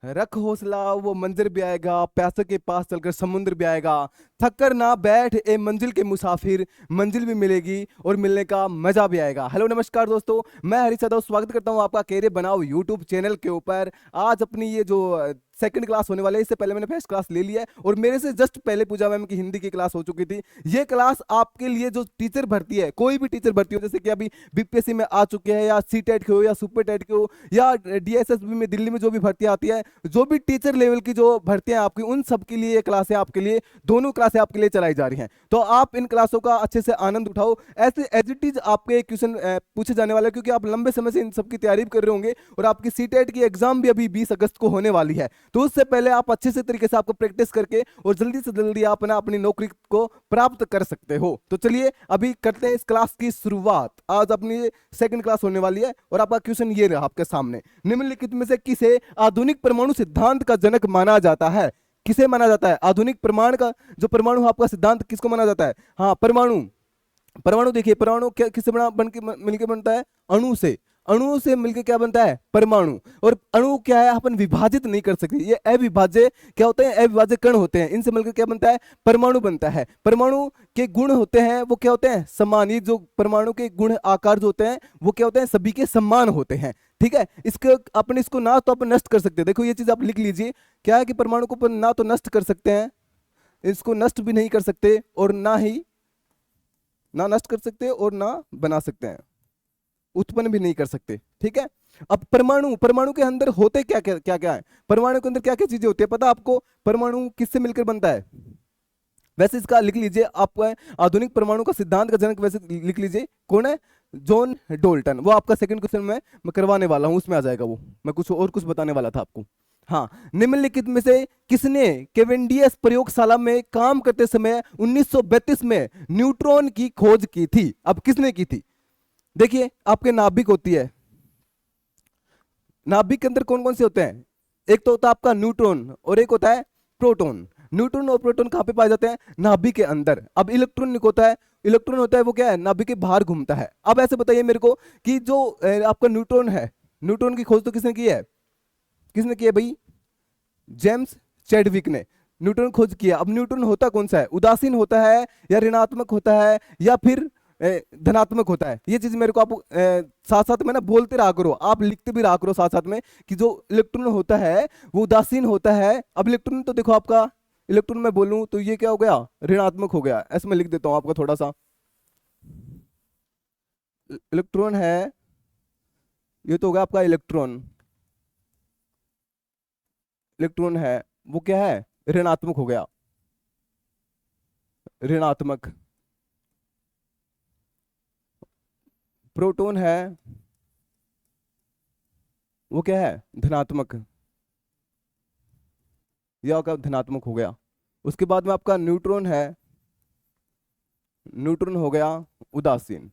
रख हौसला वो मंजर भी आएगा, प्यासे के पास चलकर समुद्र भी आएगा। थक कर ना बैठ ए मंजिल के मुसाफिर, मंजिल भी मिलेगी और मिलने का मजा भी आएगा। हेलो नमस्कार दोस्तों, मैं हरीश यादव स्वागत करता हूं आपका कैरियर बनाओ यूट्यूब चैनल के ऊपर। आज अपनी ये जो सेकंड क्लास होने वाले है, इससे पहले मैंने फर्स्ट क्लास ले लिया है और मेरे से जस्ट पहले पूजा मैम की हिंदी की क्लास हो चुकी थी। ये क्लास आपके लिए जो टीचर भर्ती है, कोई भी टीचर भर्ती हो, जैसे कि अभी बीपीएससी में आ चुके हैं या सीटेट के हो या सुपर टेट के हो या डीएसएसबी में दिल्ली में जो भी भर्ती आती है, जो भी टीचर लेवल की जो भर्तियां आपकी, उन सब के लिए ये क्लासें आपके लिए, दोनों क्लासें आपके लिए चलाई जा रही हैं। तो आप इन क्लासों का अच्छे से आनंद उठाओ। ऐसे एज इट इज आपके क्वेश्चन पूछे जाने वाले हैं, क्योंकि आप लंबे समय से इन सब की तैयारी कर रहे होंगे और आपकी सीटेट की एग्जाम भी अभी 20 अगस्त को होने वाली है। तो उससे पहले आप अच्छे से तरीके से आपको प्रैक्टिस करके और जल्दी से जल्दी आप ना अपनी नौकरी को प्राप्त कर सकते हो। तो चलिए अभी करते हैं इस क्लास की शुरुआत। आज अपनी सेकंड क्लास होने वाली है और आपका क्वेश्चन ये रहा आपके सामने। निम्नलिखित में से किसे आधुनिक परमाणु सिद्धांत का जनक माना जाता है? किसे माना जाता है आधुनिक प्रमाण का, जो परमाणु आपका सिद्धांत, किसको माना जाता है? हाँ, परमाणु। परमाणु देखिए, परमाणु क्या किससे बना बन के मिलकर बनता है? अणु से। अणु से मिलकर क्या बनता है? परमाणु। और अणु क्या है, अपन विभाजित नहीं कर सकते, ये अविभाज्य क्या होते हैं? अविभाज्य कण होते हैं। इनसे मिलकर क्या बनता है? परमाणु बनता है। परमाणु के गुण होते हैं वो क्या होते हैं? समान। ये जो परमाणु के गुण आकार जो होते हैं वो क्या होते हैं? सभी के समान होते हैं। ठीक है, इसके अपन इसको ना तो अपन नष्ट कर सकते हैं, देखो ये चीज आप लिख लीजिए। क्या है कि परमाणु को अपन ना तो नष्ट कर सकते हैं, इसको नष्ट भी नहीं कर सकते, और ना नष्ट कर सकते और ना बना सकते हैं, उत्पन्न भी नहीं कर सकते। ठीक है, अब परमाणु, परमाणु के अंदर होते क्या क्या क्या क्या है? परमाणु के अंदर क्या क्या चीजें होती है पता है आपको? परमाणु किससे मिलकर बनता है? वैसे इसका लिख लीजिए आप, आधुनिक परमाणु का सिद्धांत का जनक वैसे लिख लीजिए, कौन है? John Dalton. वो आपका सेकंड क्वेश्चन में मैं करवाने वाला हूं, उसमें आ जाएगा वो। मैं कुछ बताने वाला था आपको। हाँ, निम्नलिखित में से किसने केवेंडियस प्रयोगशाला में काम करते समय 1932 में न्यूट्रॉन की खोज की थी? अब किसने की थी? देखिए, आपके नाभिक होती है, नाभिक के अंदर कौन कौन से होते हैं? एक तो होता है आपका न्यूट्रॉन और एक होता है प्रोटॉन। न्यूट्रॉन और प्रोटॉन कहां पे पाए जाते हैं? नाभिक के अंदर। अब इलेक्ट्रॉन होता है, इलेक्ट्रॉन होता है वो क्या है? नाभिक के बाहर घूमता है। अब ऐसे बताइए मेरे को कि जो आपका न्यूट्रॉन है, न्यूट्रॉन की खोज तो किसने की है? किसने की है भाई? जेम्स चैडविक ने न्यूट्रॉन खोज किया। अब न्यूट्रॉन होता कौन सा है? उदासीन होता है या ऋणात्मक होता है या फिर धनात्मक होता है? ये चीज मेरे को आप साथ साथ में ना बोलते रहा करो, आप लिखते भी रहा करो साथ साथ में, कि जो इलेक्ट्रॉन होता है वो उदासीन होता है। अब इलेक्ट्रॉन तो देखो आपका, इलेक्ट्रॉन में बोलूं तो ये क्या हो गया? ऋणात्मक हो गया। ऐसे मैं लिख देता हूं आपका थोड़ा सा। इलेक्ट्रॉन है, ये तो हो गया आपका इलेक्ट्रॉन। इलेक्ट्रॉन है वो क्या है? ऋणात्मक हो गया, ऋणात्मक। प्रोटॉन है वो क्या है? धनात्मक। यह आपका धनात्मक हो गया। उसके बाद में आपका न्यूट्रॉन है, न्यूट्रॉन हो गया उदासीन।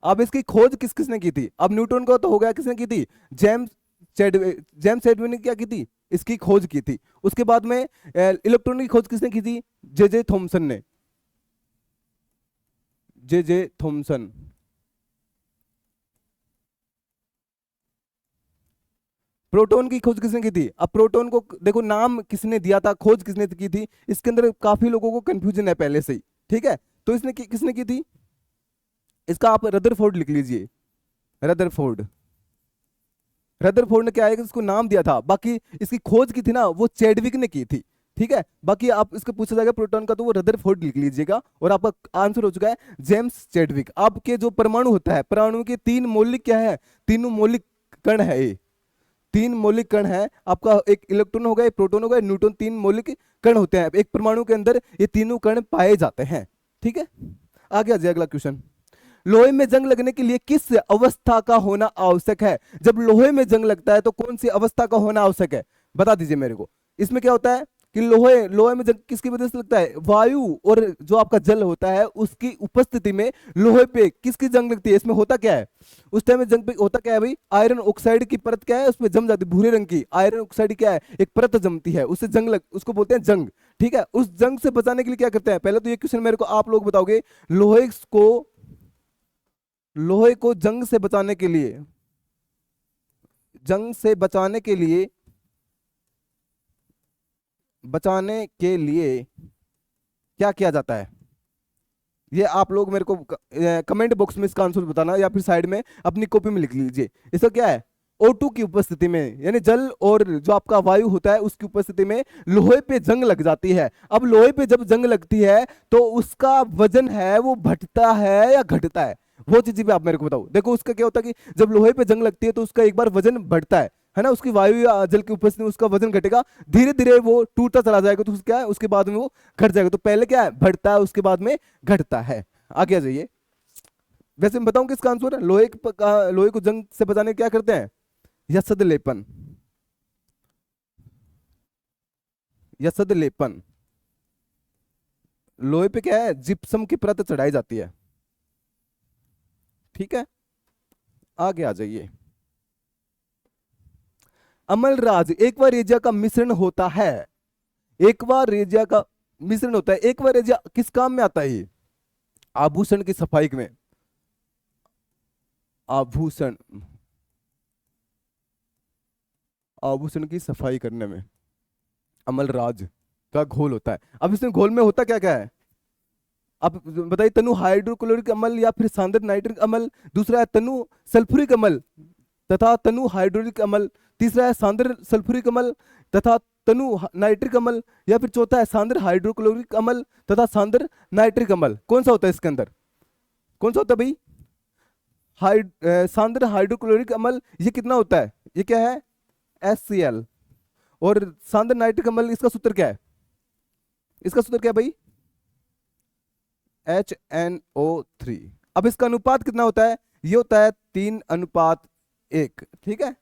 अब इसकी खोज किस किसने की थी? अब न्यूट्रॉन को तो हो गया, किसने की थी? जेम्स जेम्स चैडविक ने क्या की थी? इसकी खोज की थी। उसके बाद में इलेक्ट्रॉन की खोज किसने की थी? जे जे थॉमसन ने, जे जे थॉमसन। प्रोटॉन की खोज किसने की थी? अब प्रोटॉन को देखो नाम किसने दिया था, खोज किसने की थी, इसके अंदर काफी लोगों को कंफ्यूजन है पहले से ही। ठीक है, तो इसने किसने की थी? इसका आप रदरफोर्ड लिख लीजिए, रदरफोर्ड। रदरफोर्ड ने क्या है कि इसको नाम दिया था, बाकी इसकी खोज की थी ना वो चैडविक ने की थी। ठीक है, बाकी आप इसको पूछा जाएगा प्रोटॉन का तो वो रदरफोर्ड लिख लीजिएगा और आपका आंसर हो चुका है जेम्स चैडविक। आपके जो परमाणु होता है, परमाणु के 3 मौलिक क्या है? तीनों मौलिक कण है ये, 3 मौलिक कण है आपका। एक इलेक्ट्रॉन हो गया, एक प्रोटॉन हो गया, न्यूट्रॉन। 3 मौलिक कण होते हैं एक परमाणु के अंदर, ये तीनों कण पाए जाते हैं। ठीक है, आगे आ जाए अगला क्वेश्चन। लोहे में जंग लगने के लिए किस अवस्था का होना आवश्यक है? जब लोहे में जंग लगता है तो कौन सी अवस्था का होना आवश्यक है? बता दीजिए मेरे को। इसमें क्या होता है कि लोहे लोहे में जंग किसकी वजह से लगता है? वायु और जो आपका जल होता है उसकी उपस्थिति में लोहे पे किसकी जंग लगती है? इसमें होता क्या है उस टाइम में? जंग पे होता क्या है भाई? आयरन ऑक्साइड की परत क्या है उसमें जम जाती है, भूरे रंग की आयरन ऑक्साइड क्या है? एक परत जमती है, उससे उसको बोलते हैं जंग। ठीक है, उस जंग से बचाने के लिए क्या करते हैं? पहले तो ये क्वेश्चन मेरे को आप लोग बताओगे। लोहे को लोहे को जंग से बचाने के लिए, जंग से बचाने के लिए क्या किया जाता है? ये आप लोग मेरे को कमेंट बॉक्स में इसका आंसर बताना, या फिर साइड में अपनी कॉपी में लिख लीजिए। इसका क्या है? O2 की उपस्थिति में, यानी जल और जो आपका वायु होता है उसकी उपस्थिति में लोहे पे जंग लग जाती है। अब लोहे पे जब जंग लगती है तो उसका वजन है वो बढ़ता है या घटता है? वो चीज भी आप मेरे को बताओ। देखो उसका क्या होता है कि जब लोहे पे जंग लगती है तो उसका एक बार वजन बढ़ता है ना, उसकी वायु या जल की उपस्थिति में उसका वजन घटेगा, धीरे धीरे वो टूटता चला जाएगा, तो क्या है उसके बाद में वो घट जाएगा। तो पहले क्या है? बढ़ता है, उसके बाद में घटता है। आगे आ जाइए। वैसे मैं बताऊं किसका आंसर है? लोहे को जंग से बचाने क्या करते हैं? यसद लेपन। यसद लेपन। लोहे पे क्या है? जिप्सम की परत चढ़ाई जाती है। ठीक है, आगे आ जाइए। अमलराज, एक्वा रेजिया का मिश्रण होता है। एक्वा रेजिया का मिश्रण होता है। एक्वा रेजिया किस काम में आता है? ये आभूषण की सफाई में। आभूषण आभूषण की सफाई करने में अमलराज का घोल होता है। अब इसमें घोल में होता क्या क्या है? आप बताइए। तनु हाइड्रोक्लोरिक अम्ल या फिर सांद्र नाइट्रिक अम्ल। दूसरा है तनु सल्फ्यूरिक अम्ल तथा तनु हाइड्रोलिक अम्ल। तीसरा है सांद्र सल्फ्यूरिक अम्ल तथा तनु नाइट्रिक अम्ल। या फिर चौथा है सांद्र हाइड्रोक्लोरिक अम्ल तथा सांद्र नाइट्रिक अम्ल। कौन सा होता है इसके अंदर? कौन सा होता है भाई? सांद्र हाइड्रोक्लोरिक अम्ल ये कितना होता है? ये क्या है? HCl। और सांद्र नाइट्रिक अम्ल इसका सूत्र क्या है? इसका सूत्र क्या है भाई? HNO3। अब इसका अनुपात कितना होता है? ये होता है 3:1। ठीक है,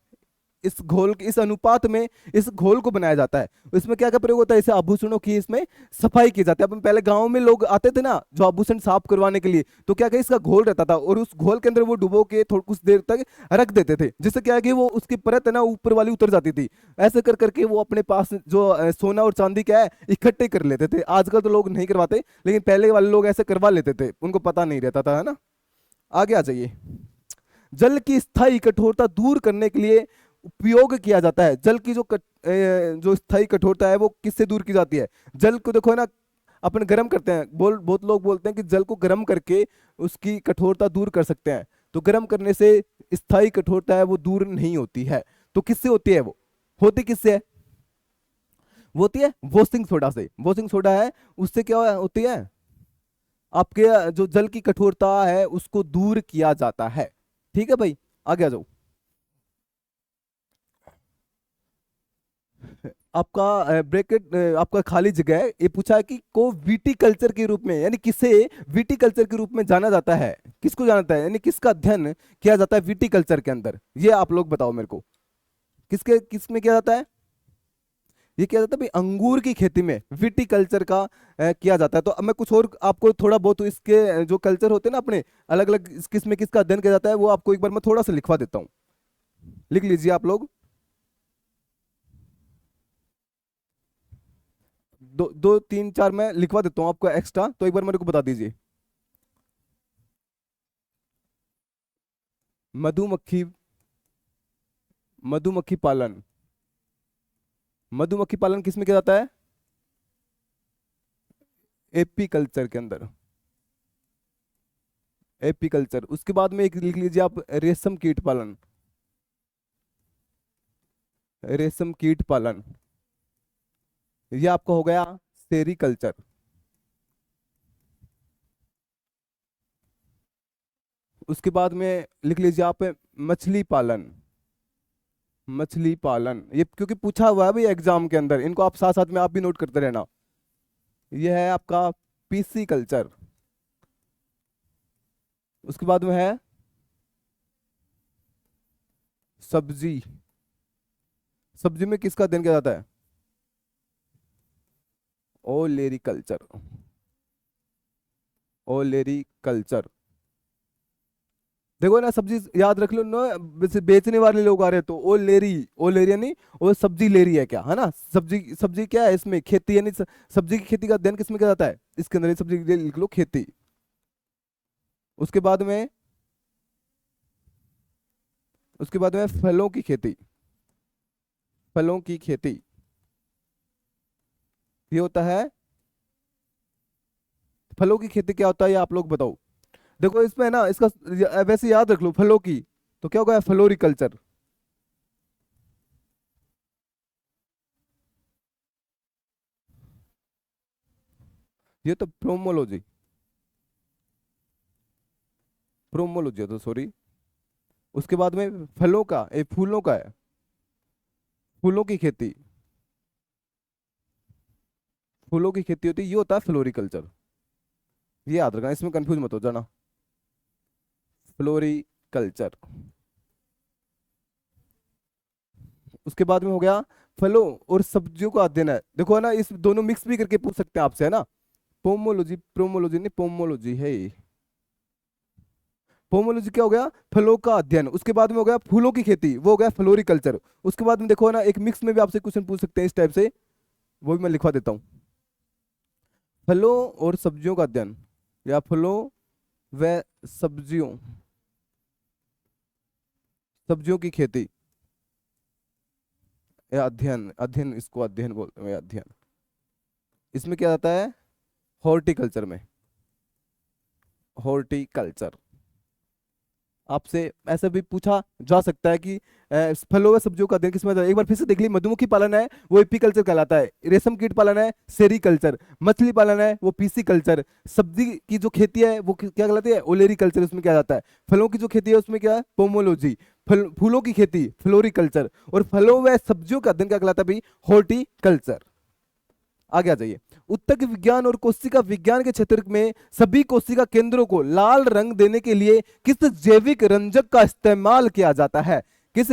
इस घोल के इस अनुपात में इस घोल को बनाया जाता है। इसमें क्या क्या प्रयोग होता है? इसे आभूषणों की इसमें सफाई की जाती है। अपन पहले गांव में लोग आते थे ना जो आभूषण साफ करवाने के लिए, तो क्या क्या इसका घोल रहता था और उस घोल के अंदर वो डुबो के थोड़ी कुछ देर तक रख देते थे, जिससे क्या है कि वो उसकी परत है ना ऊपर वाली उतर जाती थी। ऐसे कर करके वो अपने पास जो सोना और चांदी क्या है इकट्ठे कर लेते थे। आजकल तो लोग नहीं करवाते, लेकिन पहले वाले लोग ऐसे करवा लेते थे, उनको पता नहीं रहता था, है ना। आगे आ जाइए। जल की स्थायी कठोरता दूर करने के लिए उपयोग किया जाता है। जल की जो स्थायी कठोरता है वो किससे दूर की जाती है? जल को देखो है ना, अपन गर्म करते हैं, बहुत लोग बोलते हैं कि जल को गर्म करके उसकी कठोरता दूर कर सकते हैं। तो गर्म करने से स्थायी कठोरता है वो दूर नहीं होती है। तो किससे होती है? वो होती किससे है? वो होती है वॉशिंग सोडा से। वॉशिंग सोडा है, उससे क्या होती है? आपके जो जल की कठोरता है उसको दूर किया जाता है। ठीक है भाई, आगे आ जाओ। आपका ब्रैकेट आपका खाली जगह है। ये पूछा है कि को विटिकल्चर के रूप में, यानी किसे विटिकल्चर के रूप में जाना जाता है? किसको जाना जाता है, यानी किसका अध्ययन किया जाता है विटिकल्चर के अंदर? ये आप लोग बताओ मेरे को। किसमें किया जाता है? ये किया जाता है भाई अंगूर की खेती में विटिकल्चर का किया जाता है। तो अब मैं कुछ और आपको थोड़ा बहुत इसके जो कल्चर होते हैं ना अपने अलग अलग, किसमें किसका अध्ययन किया जाता है वो आपको एक बार मैं थोड़ा सा लिखवा देता हूँ। लिख लीजिए आप लोग। दो दो तीन चार मैं लिखवा देता हूँ आपको एक्स्ट्रा, तो एक बार मेरे को बता दीजिए। मधुमक्खी मधुमक्खी पालन। मधुमक्खी पालन किसमें किया जाता है? एपीकल्चर के अंदर। एपीकल्चर। उसके बाद में एक लिख लीजिए आप, रेशम कीट पालन। रेशम कीट पालन ये आपका हो गया सेरीकल्चर। उसके बाद में लिख लीजिए आप मछली पालन। मछली पालन ये क्योंकि पूछा हुआ है भाई एग्जाम के अंदर, इनको आप साथ साथ में आप भी नोट करते रहना। ये है आपका पीसी कल्चर। उसके बाद में है सब्जी। सब्जी में किसका अध्ययन किया जाता है? ओलेरी कल्चर। ओलेरी कल्चर। देखो ना, सब्जी याद रख लो ना, वैसे बेचने वाले लोग आ रहे हैं तो ओ लेरी, ओ लेरी यानी वो सब्जी ले रही है क्या, है ना। सब्जी सब्जी क्या है इसमें? खेती, यानी सब्जी की खेती का अध्ययन किसमें किया जाता है? इसके अंदर ये सब्जी के लिए लिख लो खेती। उसके बाद में उसके बाद में फलों की खेती, फलों की खेती ये होता है। फलों की खेती क्या होता है ये आप लोग बताओ। देखो इसमें ना इसका वैसे याद रख लो फलों की, तो क्या होगा, फ्लोरिकल्चर। ये तो प्रोमोलॉजी, प्रोमोलॉजी है तो सॉरी। उसके बाद में फलों का, फूलों का है, फूलों की खेती, फूलों की खेती होती है, ये होता है फ्लोरिकल्चर। ये याद रखना, इसमें कंफ्यूज मत हो जाना। फ्लोरिकल्चर। उसके बाद में हो गया फलों और सब्जियों का अध्ययन है। देखो है ना, इस दोनों मिक्स भी करके पूछ सकते हैं आपसे, है ना। पोमोलॉजी, प्रोमोलॉजी नहीं, पोमोलॉजी है ये। पोमोलॉजी क्या हो गया, फलों का अध्ययन। उसके बाद में हो गया फूलों की खेती, वो हो गया फ्लोरिकल्चर। उसके बाद में देखो है ना, एक मिक्स में भी आपसे क्वेश्चन पूछ सकते हैं इस टाइप से, वो भी मैं लिखवा देता हूँ। फलों और सब्जियों का अध्ययन, या फलों व सब्जियों, सब्जियों की खेती या अध्ययन, अध्ययन इसको अध्ययन बोलते हैं, अध्ययन। इसमें क्या आता है, हॉर्टिकल्चर में, हॉर्टिकल्चर। आपसे ऐसा भी पूछा जा सकता है कि फलों व सब्जियों का अध्ययन किसमें आता है। एक बार फिर से देख ली, मधुमक्खी पालन है वो एपीकल्चर कहलाता है, रेशम कीट पालन है सेरीकल्चर, मछली पालन है वो पीसीकल्चर, सब्जी की जो खेती है वो क्या कहलाती है, ओलेरीकल्चर, उसमें क्या जाता है। फलों की जो खेती है उसमें क्या है, पोमोलॉजी। फूलों की खेती फ्लोरिकल्चर, और फलों व सब्जियों का अध्ययन क्या कहलाता है भाई, हॉर्टिकल्चर। आगे आ जाइए। उत्तक विज्ञान और कोशिका विज्ञान के क्षेत्र में सभी कोशिका केंद्रों को लाल रंग देने के लिए किस जैविक रंजक का इस्तेमाल किया जाता है। किस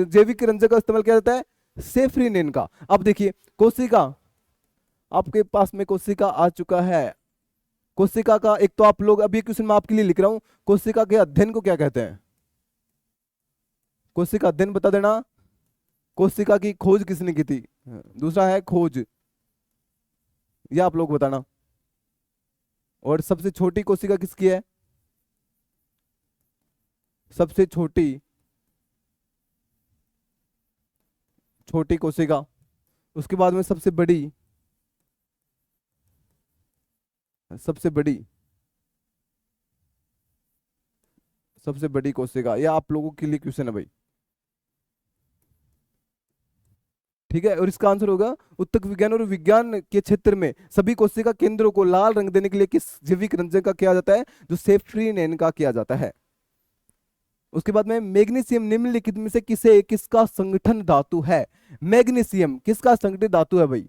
जैविक रंजक का इस्तेमाल किया जाता है, सेफ्रिनिन का। अब देखिए कोशिका, आपके पास में कोशिका आ चुका है। कोशिका का एक तो आप लोग, अभी क्वेश्चन मैं आपके लिए लिख रहा हूं, कोशिका के अध्ययन को क्या कहते हैं, कोशिका अध्ययन बता देना। कोशिका की खोज किसने की थी, दूसरा है खोज, ये आप लोग बताना। और सबसे छोटी कोशिका किसकी है, सबसे छोटी, छोटी कोशिका। उसके बाद में सबसे बड़ी, सबसे बड़ी, सबसे बड़ी कोशिका। यह आप लोगों के लिए क्वेश्चन है भाई, ठीक है। और इसका आंसर होगा उत्तक विज्ञान और विज्ञान के क्षेत्र में सभी कोशिका केंद्रों को लाल रंग देने के लिए किस जैविक रंजक का किया जाता है, जो सेफ्रीनेन का किया जाता है। उसके बाद में मैग्नीशियम निम्नलिखित में से किसे, किसका संगठन धातु है। मैग्नीशियम किसका संगठित धातु है भाई,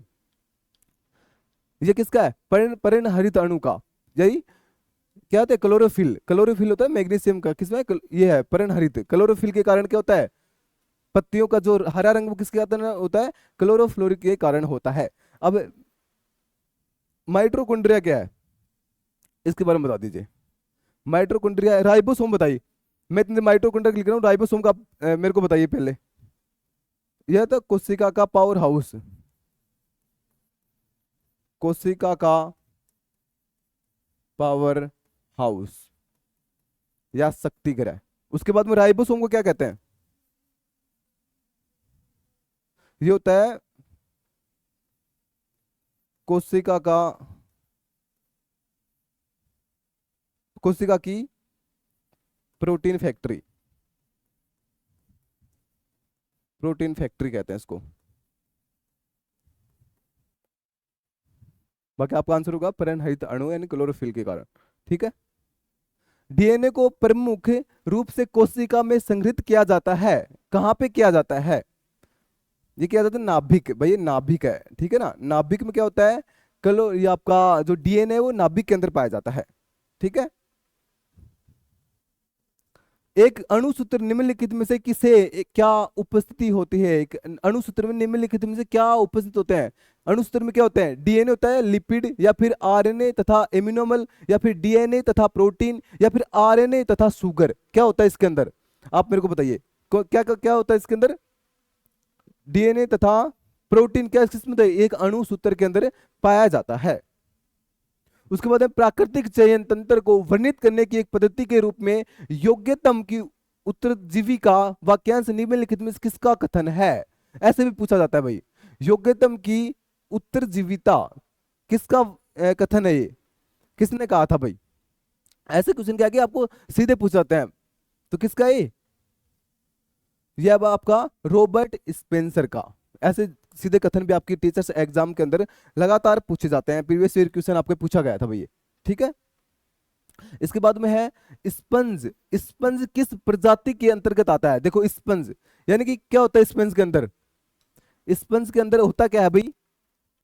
ये किसका है, परिणहरित अणु का। यही क्या होता है, क्लोरोफिल, क्लोरोफिल होता है मैग्नीशियम का, किसमें ये है परिणहरित। क्लोरोफिल के कारण क्या होता है, पत्तियों का जो हरा रंग वो किसके कारण होता है, क्लोरोफ्लोरिक के कारण होता है। अब माइटोकॉन्ड्रिया क्या है, इसके बारे में बता दीजिए। माइटोकॉन्ड्रिया, राइबोसोम बताइए। मैं इतने माइटोकॉन्ड्रिया लिख रहा हूँ, राइबोसोम का मेरे को बताइए पहले। यह तो कोशिका का पावर हाउस, कोशिका का पावर हाउस या शक्ति ग्रह। उसके बाद में राइबोसोम को क्या कहते हैं, ये होता है कोशिका का, कोशिका की प्रोटीन फैक्ट्री, प्रोटीन फैक्ट्री कहते हैं इसको। बाकी आपका आंसर होगा परिणहरित अणु यानी क्लोरोफिल के कारण, ठीक है। डीएनए को प्रमुख रूप से कोशिका में संग्रहित किया जाता है, कहां पे किया जाता है, ये किया जाता है नाभिक, भाई ये नाभिक है, ठीक है ना। नाभिक में क्या होता है, ये आपका जो डीएनए है वो नाभिक के अंदर पाया जाता है, ठीक है। एक अणुसूत्र निम्नलिखित में से किसे क्या उपस्थिति होती है, एक अणुसूत्र में निम्नलिखित में से क्या उपस्थित होते हैं। अणुसूत्र में क्या होते हैं, डीएनए होता है, लिपिड या फिर आरएनए तथा एमिनोमल, या फिर डीएनए तथा प्रोटीन, या फिर आरएनए तथा शुगर, क्या होता है इसके अंदर, आप मेरे को बताइए। क्या क्या होता है इसके अंदर, डीएनए तथा प्रोटीन क्या किसमें एक अणुसूत्र के अंदर पाया जाता है। उसके बाद प्राकृतिक चयन तंत्र को वर्णित करने की एक पद्धति के रूप में योग्यतम की उत्तरजीविका वाक्यांश निम्नलिखित में से किसका कथन है? ऐसे भी पूछा जाता है भाई। योग्यतम की उत्तरजीविता किसका कथन है? ये किसने कहा था भाई? ऐसे क्वेश्चन क्या कि आपको सीधे पूछ जाते हैं, तो किसका ये अब आपका रॉबर्ट स्पेंसर का। ऐसे सीधे कथन भी आपकी टीचर्स एग्जाम के अंदर लगातार पूछे जाते हैं, प्रीवियस ईयर क्वेश्चन आपके पूछा गया था भैया। ठीक है, इसके बाद में है स्पंज। स्पंज किस प्रजाति के अंतर्गत आता है? देखो स्पंज यानी कि क्या होता है स्पंज के अंदर? स्पंज के अंदर होता क्या है भाई?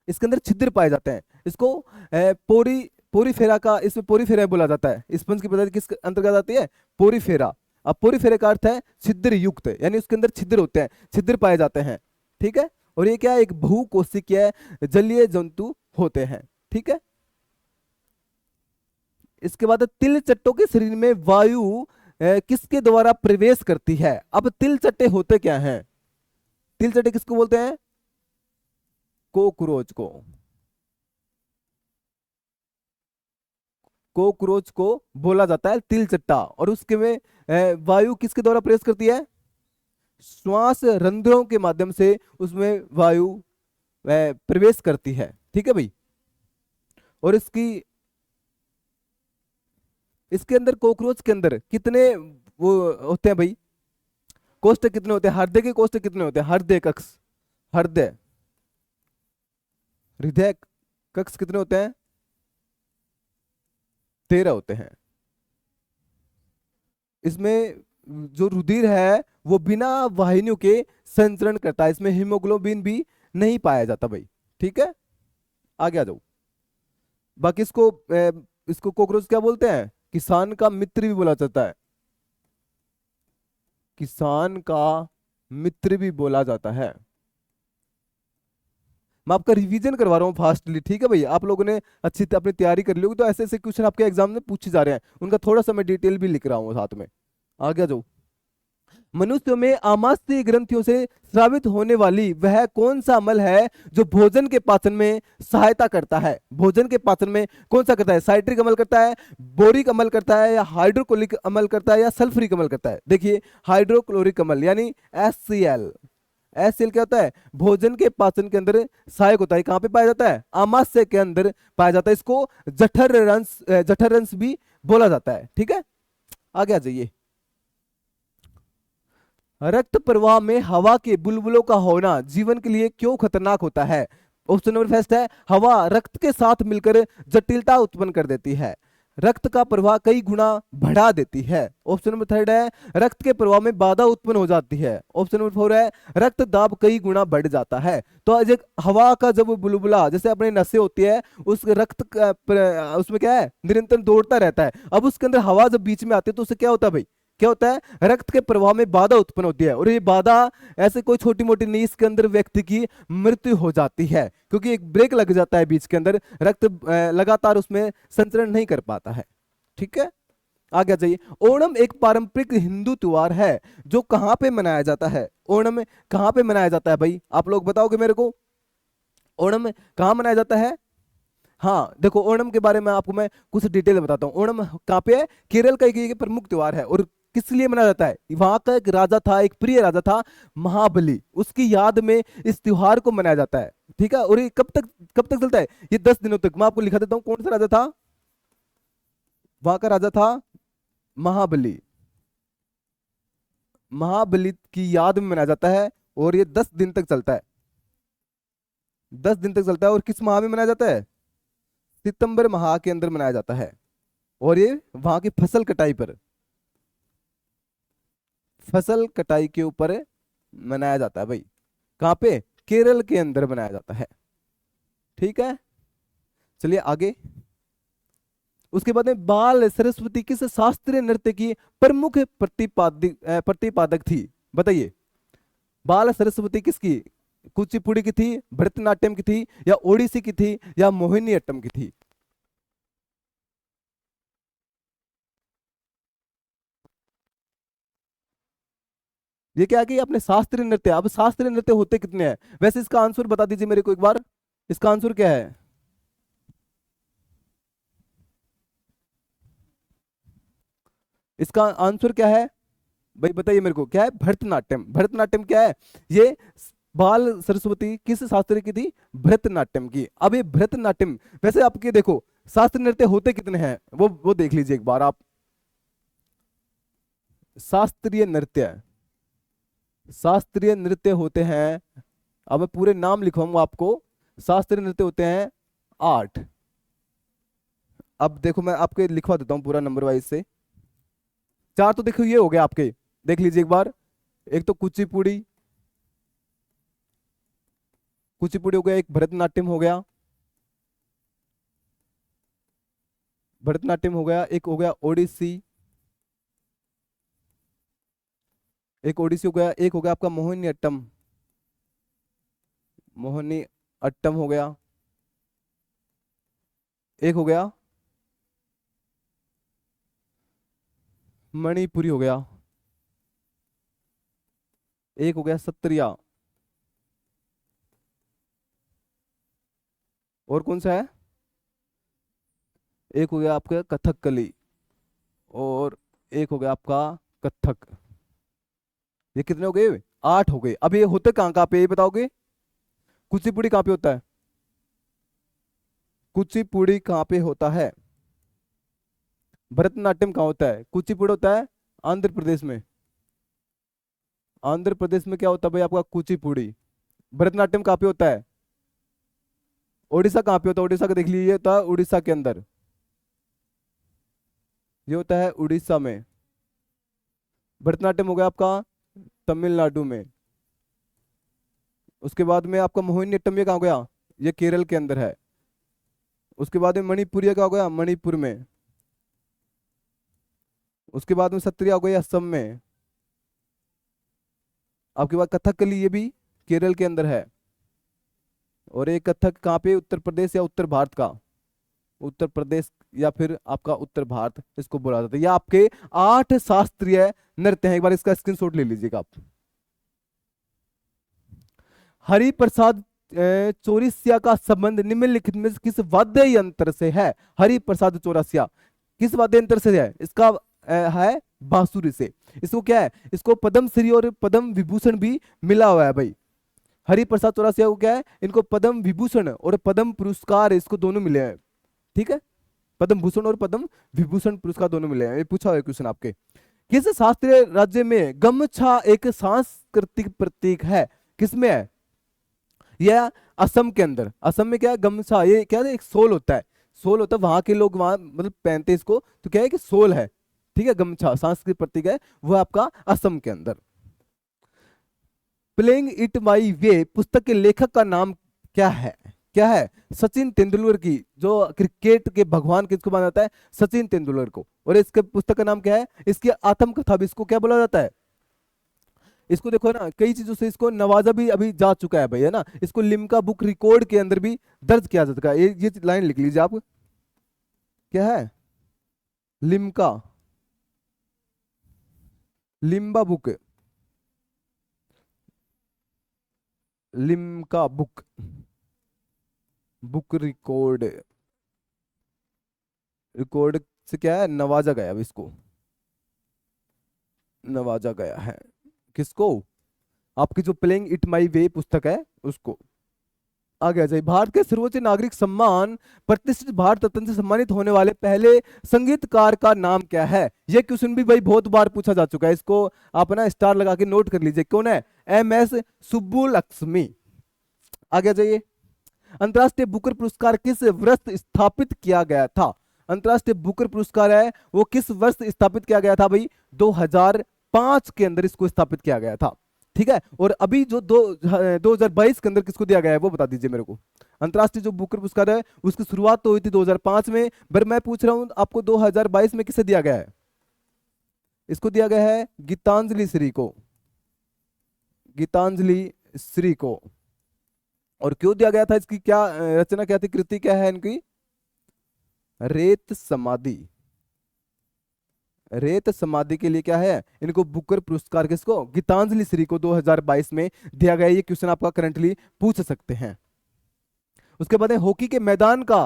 इसके अंदर छिद्र पाए जाते हैं। इसको पोरी पोरीफेरा का, इसमें पोरीफेरा बोला जाता है। स्पंज की प्रजाति किस अंतर्गत आती है? पोरीफेरा। अब पोरीफेरा का अर्थ है छिद्र युक्त, यानी उसके अंदर छिद्र होते हैं, छिद्र पाए जाते हैं। ठीक है, और ये क्या है? एक बहुकोशिकीय जलीय जंतु होते हैं। ठीक है, इसके बाद तिल चट्टों के शरीर में वायु किसके द्वारा प्रवेश करती है? अब तिल चट्टे होते क्या हैं? तिल चट्टे किसको बोलते हैं? कोकरोच को। कोकरोच को बोला जाता है तिल चट्टा। और उसके में वायु किसके द्वारा प्रवेश करती है? श्वास रंध्रों के माध्यम से उसमें वायु प्रवेश करती है। ठीक है भाई, और इसके अंदर कोकरोच के अंदर कितने वो होते हैं भाई? कोष्ठक कितने होते हैं? हृदय के कोष्ठक कितने होते हैं? हृदय कक्ष, हृदय हृदय कक्ष कितने होते हैं? 13 होते हैं। इसमें जो रुधिर है वो बिना वाहिनियों के संचरण करता है। इसमें हीमोग्लोबिन भी नहीं पाया जाता भाई। ठीक है, आगे आ जाओ। बाकी इसको कॉकरोच क्या बोलते हैं? किसान का मित्र भी बोला जाता है। किसान का मित्र भी बोला जाता है। मैं आपका रिवीजन करवा रहा हूँ फास्टली। ठीक है भैया, आप लोगों ने अच्छी अपनी तैयारी कर ली होगी, तो ऐसे ऐसे क्वेश्चन आपके एग्जाम में पूछे जा रहे हैं, उनका थोड़ा सा मैं डिटेल भी लिख रहा हूँ साथ में। आगे आ जाओ। मनुष्य में आमाशय ग्रंथियों से स्रावित होने वाली वह कौन सा अम्ल है जो भोजन के पाचन में सहायता करता है? भोजन के पाचन में कौन सा करता है? साइट्रिक अम्ल करता है, बोरिक अम्ल करता है, या हाइड्रोक्लोरिक अम्ल करता है, या सल्फ्यूरिक अम्ल करता है? देखिए हाइड्रोक्लोरिक अम्ल यानी HCl। HCl क्या होता है? भोजन के पाचन के अंदर सहायक होता है। कहां पे पाया जाता है? आमाशय के अंदर पाया जाता है। इसको जठर रंस भी बोला जाता है। ठीक है, आगे आ जाइए। रक्त प्रवाह में हवा के बुलबुलों का होना जीवन के लिए क्यों खतरनाक होता है? ऑप्शन नंबर फर्स्ट है हवा रक्त के साथ मिलकर जटिलता उत्पन्न कर देती है। रक्त का प्रवाह कई गुना बढ़ा देती है। ऑप्शन नंबर थर्ड है रक्त के प्रवाह में बाधा उत्पन्न हो जाती है। ऑप्शन नंबर फोर है रक्त दाब कई गुना बढ़ जाता है। तो आज एक हवा का जब बुलबुला, जैसे अपने नसें होती है, उस रक्त उसमें क्या है? निरंतर दौड़ता रहता है। अब उसके अंदर हवा जब बीच में आती है तो उससे क्या होता है भाई? क्या होता है? रक्त के प्रवाह में बाधा उत्पन्न होती है, और ये बाधा ऐसे कोई छोटी मोटी नहीं, इसके अंदर व्यक्ति की मृत्यु हो जाती है, क्योंकि एक ब्रेक लग जाता है बीच के अंदर, रक्त लगातार उसमें संचरण नहीं कर पाता है। ठीक है, आगे जाइए। ओणम एक पारंपरिक हिंदू त्योहार है जो कहां पे मनाया जाता है? ओणम कहां पे मनाया जाता है भाई? आप लोग बताओगे मेरे को, ओणम कहां मनाया जाता है? हाँ देखो, ओणम के बारे में आपको मैं कुछ डिटेल बताता हूँ। ओणम कहाँ पे है? केरल का एक प्रमुख त्योहार है। और किस लिए मनाया जाता है? वहां का एक राजा था, एक प्रिय राजा था महाबली, उसकी याद में इस त्योहार को मनाया जाता है। ठीक है, और ये कब तक चलता है? ये 10 दिनों तक। मैं आपको लिखा देता हूँ कौन सा राजा था। वहां का राजा था महाबली। महाबली की याद में मनाया जाता है, और ये 10 दिन तक चलता है। 10 दिन तक चलता है, और किस माह में मनाया जाता है? सितंबर माह के अंदर मनाया जाता है। और ये वहां की फसल कटाई के ऊपर मनाया जाता है भाई। कहां पे? केरल के अंदर मनाया जाता है। ठीक है, चलिए आगे। उसके बाद में बाल सरस्वती किस शास्त्रीय नृत्य की प्रमुख प्रतिपादक थी? बताइए, बाल सरस्वती किसकी? कुचिपुड़ी की थी, भरतनाट्यम की थी, या ओडिसी की थी, या मोहिनीअट्टम की थी? ये क्या कि अपने शास्त्रीय नृत्य। अब शास्त्रीय नृत्य होते कितने हैं वैसे? इसका आंसर बता दीजिए मेरे को एक बार। इसका आंसर क्या है? इसका आंसर क्या है? भाई बताइए मेरे को, क्या है भरतनाट्यम? भरतनाट्यम क्या है? ये बाल सरस्वती किस शास्त्र की थी? भरतनाट्यम की। अब ये भरतनाट्यम, वैसे आपके देखो शास्त्रीय नृत्य होते कितने हैं, वो देख लीजिए एक बार आप। शास्त्रीय नृत्य, शास्त्रीय नृत्य होते हैं, अब मैं पूरे नाम लिखवाऊंगा आपको। शास्त्रीय नृत्य होते हैं 8। अब देखो मैं आपके लिखवा देता हूँ पूरा नंबर वाइज से। 4 तो देखो ये हो गए आपके, देख लीजिए एक बार। एक तो कुचिपुड़ी, कुचिपुड़ी हो गया, एक भरतनाट्यम हो गया, भरतनाट्यम हो गया, एक हो गया ओडिसी, एक ओडिसी हो गया, एक हो गया आपका मोहिनी अट्टम, मोहिनी अट्टम हो गया, एक हो गया मणिपुरी हो गया, एक हो गया सत्रिया, और कौन सा है? एक हो गया आपका कथकली, और एक हो गया आपका कथक। ये कितने हो गए? 8 हो गए। अब ये होते कहाँ कहाँ पे, ये बताओगे? कुचिपुड़ी कहाँ पे होता है? कुचिपुड़ी कहाँ पे होता है? भरतनाट्यम कहाँ होता है? कुचिपुड़ी होता है आंध्र प्रदेश में। आंध्र प्रदेश में क्या होता है भाई आपका? कुचिपुड़ी। भरतनाट्यम कहाँ पे होता है? उड़ीसा कहाँ पे होता है? उड़ीसा का देख लीजिए, ये होता है उड़ीसा के अंदर, ये होता है उड़ीसा में। भरतनाट्यम हो गया आपका तमिलनाडु में। उसके बाद में आपका मोहिनीअट्टम ये कहाँ हो गया? ये केरल के अंदर है। उसके बाद में मणिपुर ये क्या हो गया? मणिपुर में। उसके बाद में सत्रिया हो गई असम में। आपके बाद कथकली, ये भी केरल के अंदर है। और एक कथक कहाँ पे? उत्तर प्रदेश या उत्तर भारत का, उत्तर प्रदेश या फिर आपका उत्तर भारत इसको बोला जाता है। ये आपके 8 शास्त्रीय नृत्य हैं। एक बार इसका स्क्रीनशॉट ले लीजिएगा आप। हरिप्रसाद चौरसिया का संबंध निम्नलिखित में से किस वाद्य यंत्र से है? हरिप्रसाद चौरसिया किस वाद्य यंत्र से है? इसका है बांसुरी से। इसको क्या है? इसको पद्म श्री और पद्म विभूषण भी मिला हुआ है भाई। हरिप्रसाद चौरसिया को क्या है? इनको पद्म विभूषण और पद्म पुरस्कार इसको दोनों मिले हैं। ठीक है, पद्म भूषण और पद्म विभूषण पुरस्कार दोनों मिले हैं। ये पूछा हुआ है क्वेश्चन आपके। किस शास्त्रीय राज्य में गमछा एक सांस्कृतिक प्रतीक है? किसमें है? यह असम के अंदर। असम में क्या है? गमछा, ये क्या है? एक सोल होता है, सोल होता है, वहां के लोग वहां मतलब पहनते हैं इसको, तो क्या है कि सोल है। ठीक है, गमछा सांस्कृतिक प्रतीक है, वो आपका असम के अंदर। प्लेइंग इट माई वे पुस्तक के लेखक का नाम क्या है? क्या है? सचिन तेंदुलकर की, जो क्रिकेट के भगवान किसको माना जाता है? सचिन तेंदुलकर को। और इसके पुस्तक का नाम क्या है? इसकी आत्मकथा भी इसको क्या बोला जाता है? इसको देखो ना, कई चीजों से इसको नवाजा भी अभी जा चुका है भाई, है ना। इसको लिम्का बुक रिकॉर्ड के अंदर भी दर्ज किया जा चुका है। ये लाइन लिख लीजिए आप, क्या है? Limca, Limba book, Limca book, book record, record से क्या है? नवाजा गया, अब इसको नवाजा गया है। किसको? आपकी जो प्लेइंग इट माई वे पुस्तक है उसको। आगे आ जाइए। भारत के सर्वोच्च नागरिक सम्मान प्रतिष्ठित भारत रत्न से सम्मानित होने वाले पहले संगीतकार का नाम क्या है? यह क्वेश्चन भी भाई बहुत बार पूछा जा चुका है, इसको आप ना स्टार लगा के नोट कर लीजिए। कौन है? MS सुब्बुलक्ष्मी। आगे आ जाइए। अंतर्राष्ट्रीय बुकर पुरस्कार किस वर्ष स्थापित किया गया था? अंतर्राष्ट्रीय बुकर पुरस्कार है वो किस वर्ष स्थापित किया गया था भाई? 2005 के अंदर इसको स्थापित किया गया था। ठीक है, और अभी जो 2022 के अंदर किसको दिया गया है वो बता दीजिए मेरे को। अंतर्राष्ट्रीय जो बुकर पुरस्कार है उसकी शुरुआत तो हुई थी 2005 में, पर मैं पूछ रहा हूं आपको 2022 में किसे दिया गया है? इसको दिया गया है गीतांजलि श्री को, गीतांजलि श्री को। और क्यों दिया गया था? इसकी क्या रचना क्या थी, कृति क्या है इनकी? रेत समाधि। रेत समाधि के लिए क्या है इनको बुकर पुरस्कार, किसको? गीतांजलि श्री को 2022 में दिया गया। ये क्वेश्चन आपका करंटली पूछ सकते हैं। उसके बाद हॉकी के मैदान का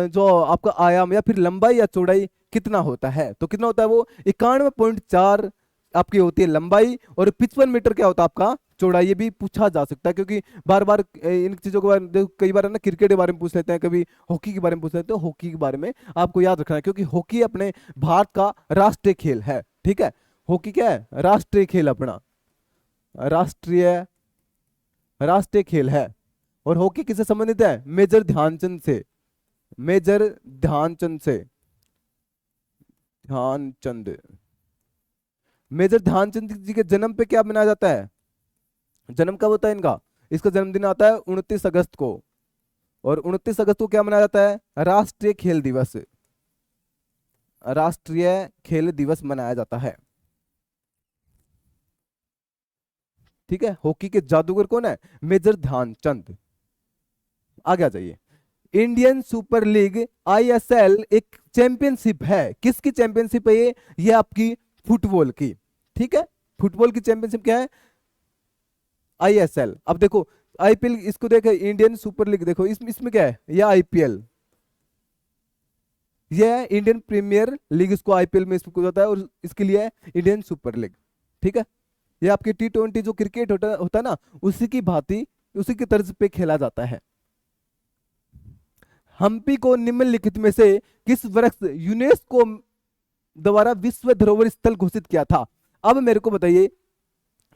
जो आपका आयाम या फिर लंबाई या चौड़ाई कितना होता है? तो कितना होता है वो? 91.4 आपकी होती है लंबाई, और 55 मीटर क्या होता है आपका चौड़ाई। ये भी पूछा जा सकता है, क्योंकि बार बार इन चीजों के बारे में कई बार है ना, क्रिकेट के बारे में पूछ लेते हैं, कभी हॉकी के बारे में पूछ लेते हैं। तो हॉकी के बारे में आपको याद रखना है, क्योंकि हॉकी अपने भारत का राष्ट्रीय खेल है। ठीक है, हॉकी क्या है, राष्ट्रीय खेल अपना, राष्ट्रीय राष्ट्रीय खेल है। और हॉकी किससे संबंधित है, मेजर ध्यानचंद से, मेजर ध्यानचंद से, ध्यानचंद। मेजर ध्यानचंद जी के जन्म पे क्या मनाया जाता है, जन्म कब होता है इनका, इसका जन्मदिन आता है 29 अगस्त को। और 29 अगस्त को क्या मनाया जाता है, राष्ट्रीय खेल दिवस, राष्ट्रीय खेल दिवस मनाया जाता है। ठीक है, हॉकी के जादूगर कौन है, मेजर ध्यानचंद। आगे आ जाइए। इंडियन सुपर लीग आईएसएल एक चैंपियनशिप है, किसकी चैंपियनशिप है ये आपकी फुटबॉल की। ठीक है, फुटबॉल की चैंपियनशिप क्या है, आईएसएल। अब देखो आईपीएल, इसको देखो इंडियन सुपर लीग, देखो इसमें क्या है, ये आईपीएल, ये है इंडियन प्रीमियर लीग, इसको आईपीएल में इसको होता है, और इसके लिए है इंडियन सुपर लीग। ठीक है, ये आपकी T20 जो क्रिकेट होता है ना, उसी की भांति, उसी की तर्ज पे खेला जाता है। हम्पी को निम्नलिखित में से किस वर्ष यूनेस्को द्वारा विश्व धरोहर स्थल घोषित किया था। अब मेरे को बताइए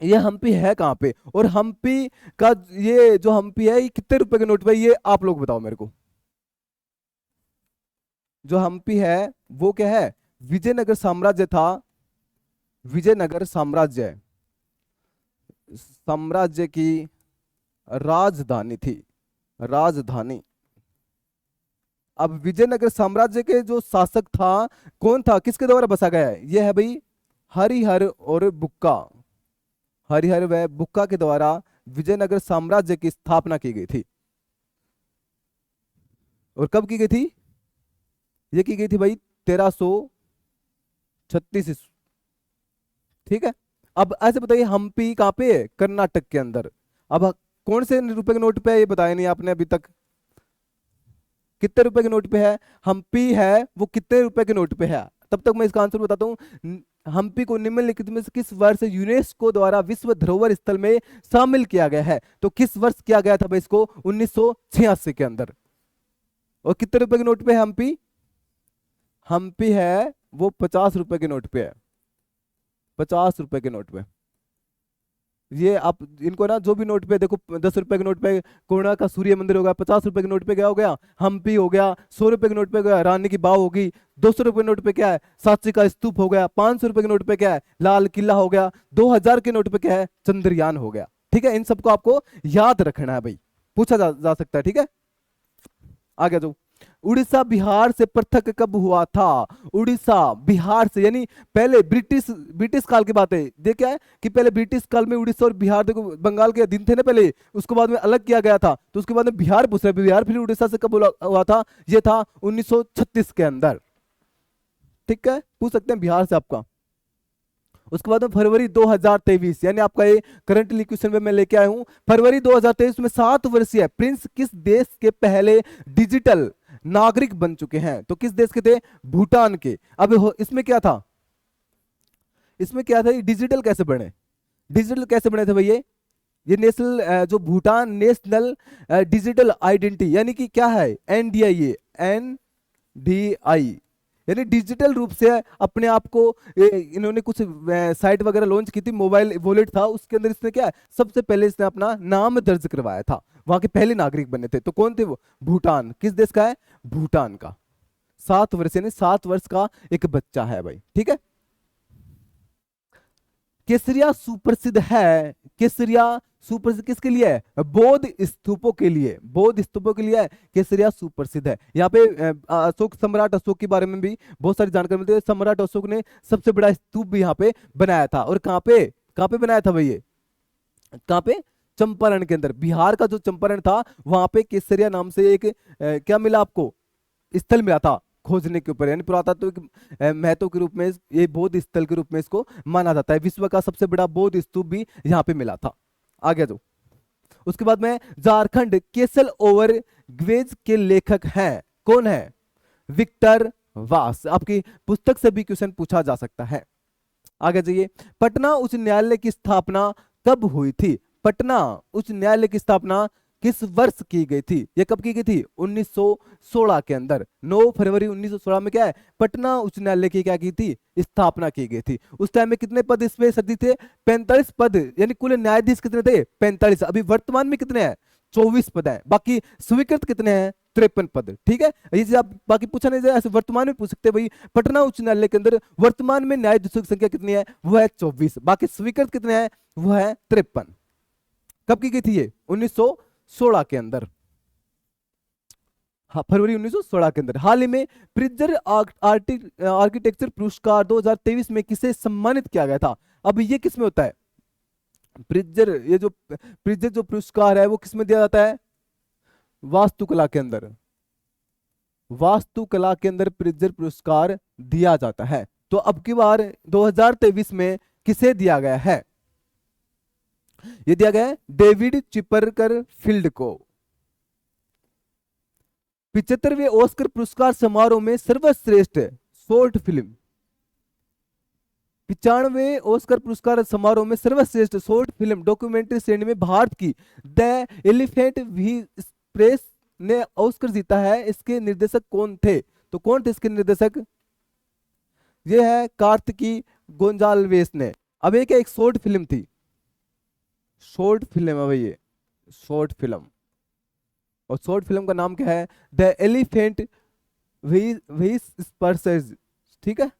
ये हम्पी है कहाँ पे, और हम्पी का ये जो हम्पी है ये कितने रुपए के नोट पे, ये आप लोग बताओ मेरे को। जो हम्पी है वो क्या है, विजयनगर साम्राज्य था, विजयनगर साम्राज्य, साम्राज्य की राजधानी थी, राजधानी। अब विजयनगर साम्राज्य के जो शासक था कौन था, किसके द्वारा बसा गया है, यह है भाई हरिहर और बुक्का, हरिहर व बुक्का के द्वारा विजयनगर साम्राज्य की स्थापना की गई थी। और कब की गई थी, ये की गई थी भाई 1336। ठीक है, अब ऐसे बताइए हम्पी कहाँ पे है, कर्नाटक के अंदर। अब कौन से रुपए के नोट पे है ये बताया नहीं आपने अभी तक, कितने रुपए के नोट पे है हम्पी है, वो कितने रुपए के नोट पे है। तब तक मैं इसका आंसर बताता हूँ। हम्पी को निम्नलिखित में से किस वर्ष यूनेस्को द्वारा विश्व धरोहर स्थल में शामिल किया गया है, तो किस वर्ष किया गया था भाई इसको, 1986 के अंदर। और कितने रुपए के नोट पे है हम्पी, हम्पी है वो 50 रुपए के नोट पे है, 50 रुपए के नोट पे। ये आप इनको ना जो भी नोट पे देखो, 10 रुपए के नोट पे कोणार्क का सूर्य मंदिर हो गया, 50 रुपए के नोट पे क्या हो गया, हम्पी हो गया, 100 रुपए के नोट पे गया रानी की बाव होगी, 200 रुपए के नोट पे क्या है, सांची का स्तूप हो गया, 500 रुपए के नोट पे क्या है, लाल किला हो गया, 2000 के नोट पे क्या है, चंद्रयान हो गया। ठीक है, इन सबको आपको याद रखना है भाई, पूछा जा सकता है। ठीक है, आगे जाओ। उड़ीसा बिहार से पृथक कब हुआ था, उड़ीसा बिहार से, यानी पहले ब्रिटिश ब्रिटिश काल की बात है। देख क्या है कि पहले ब्रिटिश काल में उड़ीसा और बिहार, देखो बंगाल के अधीन थे ना पहले, उसके बाद में अलग किया गया था, तो उसके बाद में बिहार पूछ रहे, बिहार फिर उड़ीसा से कब हुआ था, ये था 1936 के अंदर। ठीक है, पूछ सकते हैं बिहार से आपका। उसके बाद में फरवरी 2023, यानी आपका ये करंटली क्वेश्चन में मैं लेके आया हूं, फरवरी 2023 में 7 वर्षीय प्रिंस किस देश के पहले डिजिटल नागरिक बन चुके हैं, तो किस देश के थे, भूटान के। अब इसमें क्या था, इसमें क्या था, डिजिटल कैसे बने, डिजिटल कैसे बने थे भैया, ये नेशनल जो भूटान नेशनल डिजिटल आइडेंटिटी, यानी कि क्या है, एनडीआई, एनडीआई, यानी डिजिटल रूप से अपने आप को इन्होंने कुछ साइट वगैरह लॉन्च की थी, मोबाइल वॉलेट था, उसके अंदर इसने क्या है, सबसे पहले इसने अपना नाम दर्ज करवाया था, वहां के पहले नागरिक बने थे। तो कौन थे वो, भूटान, किस देश का है, भूटान का। 7 वर्ष, यानी 7 वर्ष का एक बच्चा है भाई। ठीक है, केसरिया सुप्रसिद्ध है, केसरिया सुप्रसिद्ध किसके लिए है, बौद्ध स्तूपों के लिए, बौद्ध स्तूपों के लिए है केसरिया सुप्रसिद्ध है। यहाँ पे अशोक, सम्राट अशोक के बारे में भी बहुत सारी जानकारी मिलती है। सम्राट अशोक ने सबसे बड़ा स्तूप भी यहाँ पे बनाया था, और कहाँ पे बनाया था भैया, कहाँ पे, चंपारण के अंदर। बिहार का जो चंपारण था वहां पे केसरिया नाम से एक क्या मिला आपको, स्थल मिला था खोजने के ऊपर, यानी पुरातत्व महत्व के रूप में ये बौद्ध स्थल के रूप में इसको माना जाता है। विश्व का सबसे बड़ा बौद्ध स्तूप भी यहाँ पे मिला था। आगे जो उसके बाद में झारखंड केसल ओवर ग्वेज के लेखक हैं, कौन है, विक्टर वास। आपकी पुस्तक से भी क्वेश्चन पूछा जा सकता है। आगे जाइए। पटना उच्च न्यायालय की स्थापना कब हुई थी? पटना उच्च न्यायालय की स्थापना किस वर्ष की गई थी? ये कब की गई थी? 1916 के अंदर। 9 फरवरी 1916 में क्या है, पटना उच्च न्यायालय की क्या की थी? स्थापना की गई थी। उस टाइम में कितने पद इसमें सदी थे? 45 पद, यानी कुल न्यायाधीश कितने थे? 45। अभी वर्तमान में कितने हैं? 24 पद हैं। बाकी स्वीकृत कितने हैं? 53 पद। ठीक है, ये चीज आप बाकी पूछा नहीं जाए, ऐसे वर्तमान में पूछ सकते हैं भाई, पटना उच्च न्यायालय के अंदर वर्तमान में न्यायाधीशों की संख्या कितनी है? वो है 24। बाकी स्वीकृत कितने हैं? वो है 53। कब की गई थी ये? 1916 के अंदर। हाँ, फरवरी 1916 के अंदर। हाल ही में प्रिज्जर आर्किटेक्चर पुरस्कार 2023 में किसे सम्मानित किया गया था? अब ये किस में होता है? प्रिज्जर, ये जो प्रिज्जर जो पुरस्कार है वो किस में दिया जाता है? वास्तुकला के अंदर। वास्तुकला के अंदर प्रिज्जर पुरस्कार दिया जाता है। तो अब की बार 2023 में किसे दिया गया है? ये दिया गया है डेविड चिपरकर फील्ड को। 75वें ऑस्कर पुरस्कार समारोह में सर्वश्रेष्ठ शॉर्ट फिल्म, 95वें ऑस्कर पुरस्कार समारोह में सर्वश्रेष्ठ शॉर्ट फिल्म डॉक्यूमेंट्री श्रेणी में भारत की द एलिफेंट एक्सप्रेस ने ऑस्कर जीता है। इसके निर्देशक कौन थे? तो कौन थे इसके निर्देशक? ये है कार्तिकी गोंजाल्वेस ने। अब ये क्या, एक शॉर्ट फिल्म थी, शॉर्ट फिल्म है भाई ये, शॉर्ट फिल्म। और शॉर्ट फिल्म का नाम क्या है? The elephant whispers. ठीक है,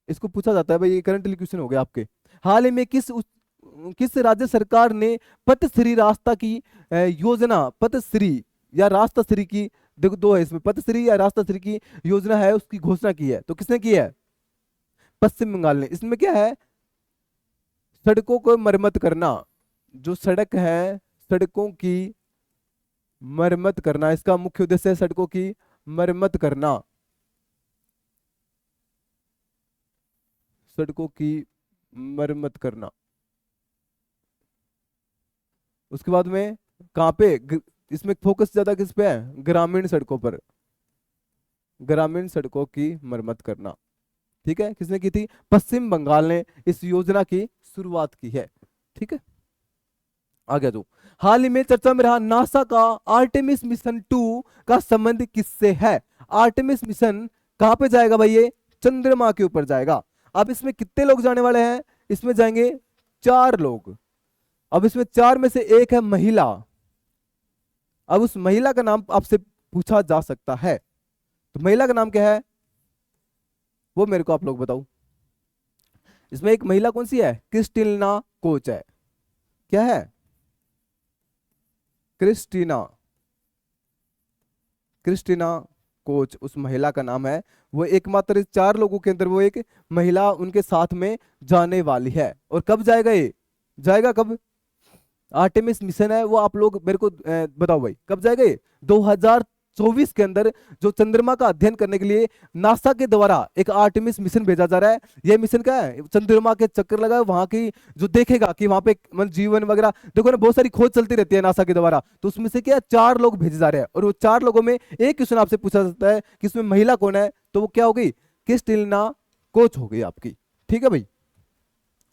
इसको पूछा जाता है भाई, ये करंटली क्वेश्चन हो गया आपके। हाल ही में किस राज्य सरकार ने पथश्री रास्ता की योजना, पथश्री या रास्ता श्री की, देखो दो है इसमें, पथश्री या रास्ता श्री की योजना है, उसकी घोषणा की है? तो किसने की है? पश्चिम बंगाल ने। इसमें क्या है? सड़कों को मरम्मत करना, जो सड़क है सड़कों की मरम्मत करना, इसका मुख्य उद्देश्य है सड़कों की मरम्मत करना, सड़कों की मरम्मत करना। उसके बाद में कहाँ पे इसमें फोकस ज्यादा किस पे है? ग्रामीण सड़कों पर, ग्रामीण सड़कों की मरम्मत करना। ठीक है, किसने की थी? पश्चिम बंगाल ने इस योजना की शुरुआत की है। ठीक है, आगे दो। हाल ही में चर्चा में रहा नासा का आर्टेमिस मिशन 2 का संबंध किससे है? आर्टेमिस मिशन कहां पे जाएगा भाई? ये चंद्रमा के ऊपर जाएगा। अब इसमें कितने लोग जाने वाले हैं? इसमें जाएंगे 4 लोग। अब इसमें 4 में से एक है महिला। अब उस महिला का नाम आपसे पूछा जा सकता है, तो महिला का नाम क्या है वो मेरे को आप लोग बताओ। इसमें एक महिला कौन सी है? क्रिस्टिना कोच है। क्या है? क्रिस्टीना, क्रिस्टीना कोच उस महिला का नाम है। वो एकमात्र इस 4 लोगों के अंदर वो एक महिला उनके साथ में जाने वाली है। और कब जाएगा ये? जाएगा कब? आर्टेमिस मिशन है वो, आप लोग मेरे को बताओ भाई कब जाएगा ये? 2024 के अंदर जो चंद्रमा का अध्ययन करने के लिए नासा के द्वारा एक आर्टेमिस मिशन भेजा जा रहा है। ये मिशन क्या है? चंद्रमा के चक्कर लगा वहां की जो देखेगा कि वहां पे जीवन वगैरह, देखो ना बहुत सारी खोज चलती रहती है नासा के द्वारा, तो उसमें से क्या 4 लोग भेजे जा रहे हैं। और वो 4 लोगों में एक क्वेश्चन आपसे पूछा जाता है कि इसमें महिला कौन है, तो वो क्या होगी? क्रिस्टिना कोच हो गई आपकी। ठीक है भाई।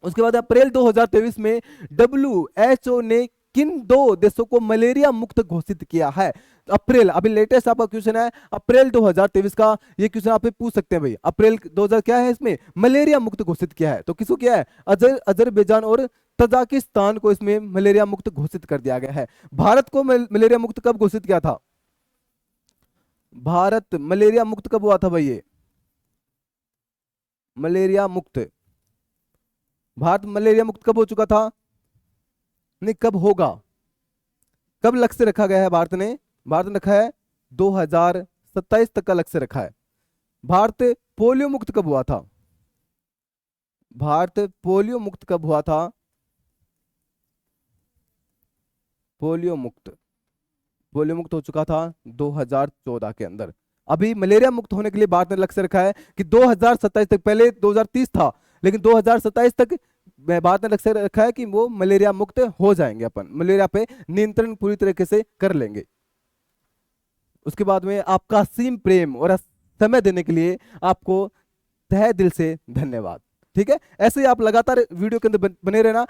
उसके बाद अप्रैल 2023 में WHO ने किन 2 देशों को मलेरिया मुक्त घोषित किया है? अप्रैल, अभी लेटेस्ट आपका क्वेश्चन है अप्रैल 2023 का। ये क्वेश्चन आप पूछ सकते हैं भाई, अप्रैल 2000 क्या है इसमें? मलेरिया मुक्त घोषित किया है। तो किसको किया है? अजरबैजान और तजाकिस्तान को इसमें मलेरिया मुक्त घोषित कर दिया गया है। भारत को मलेरिया मुक्त कब घोषित किया था? भारत मलेरिया मुक्त कब हुआ था भाई? ये मलेरिया मुक्त, भारत मलेरिया मुक्त कब हो चुका था? नहीं, कब होगा? कब लक्ष्य रखा गया है भारत ने? भारत ने रखा है 2027 तक का लक्ष्य रखा है। भारत पोलियो मुक्त कब हुआ था? भारत पोलियो मुक्त कब हुआ था? पोलियो मुक्त, पोलियो मुक्त हो चुका था 2014 के अंदर। अभी मलेरिया मुक्त होने के लिए भारत ने लक्ष्य रखा है कि 2027 तक, पहले 2030 था लेकिन 2027 तक भारत ने लक्ष्य रखा है कि वो मलेरिया मुक्त हो जाएंगे, अपन मलेरिया पे नियंत्रण पूरी तरीके से कर लेंगे। उसके बाद में आपका असीम प्रेम और समय देने के लिए आपको तहे दिल से धन्यवाद। ठीक है, ऐसे ही आप लगातार वीडियो के अंदर बने रहना।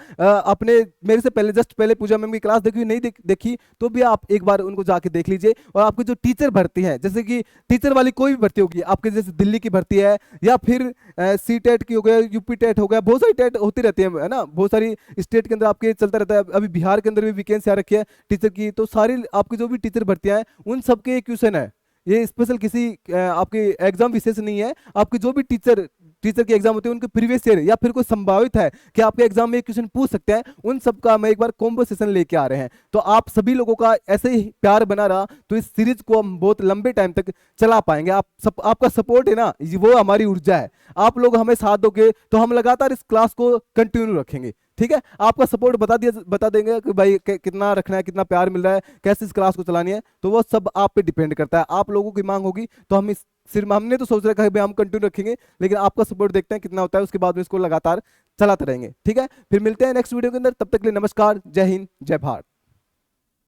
अपने मेरे से पहले जस्ट पहले पूजा मैम की क्लास देखी नहीं देखी तो भी आप एक बार उनको जाके देख लीजिए। और आपकी जो टीचर भर्ती है, जैसे कि टीचर वाली कोई भी भर्ती होगी आपके, जैसे दिल्ली की भर्ती है या फिर सी टेट की हो गया, यूपी टेट हो गया, बहुत सारी टेट होती रहती है ना, बहुत सारी स्टेट के अंदर आपके चलता रहता है। अभी बिहार के अंदर भी वैकेंसी आ रखी है टीचर की, तो सारी आपकी जो भी टीचर भर्तियां हैं उन सबके क्वेश्चन है। ये स्पेशल किसी आपके एग्जाम विशेष नहीं है। आपके जो भी टीचर टीचर के एग्जाम होते हैं उनके प्रीवियस ईयर या फिर कोई संभावित है कि आपके एग्जाम में क्वेश्चन पूछ सकते हैं, उन सब का मैं एक बार कॉम्बो सेशन लेके आ रहे हैं। तो आप सभी लोगों का ऐसे ही प्यार बना रहा तो इस सीरीज को हम बहुत लंबे टाइम तक चला पाएंगे। आपका सपोर्ट है ना, वो हमारी ऊर्जा है। आप लोग हमें साथ दोगे तो हम लगातार इस क्लास को कंटिन्यू रखेंगे। ठीक है, आपका सपोर्ट बता देंगे कि भाई कितना रखना है, कितना प्यार मिल रहा है, कैसे इस क्लास को चलानी है, तो वो सब आप पे डिपेंड करता है। आप लोगों की मांग होगी तो हम इस सिर्फ हमने तो सोच रखा है भाई हम कंटिन्यू रखेंगे, लेकिन आपका सपोर्ट देखते हैं कितना होता है, उसके बाद में इसको लगातार चलाते रहेंगे। ठीक है, फिर मिलते हैं नेक्स्ट वीडियो के अंदर, तब तक के लिए नमस्कार, जय हिंद, जय भारत।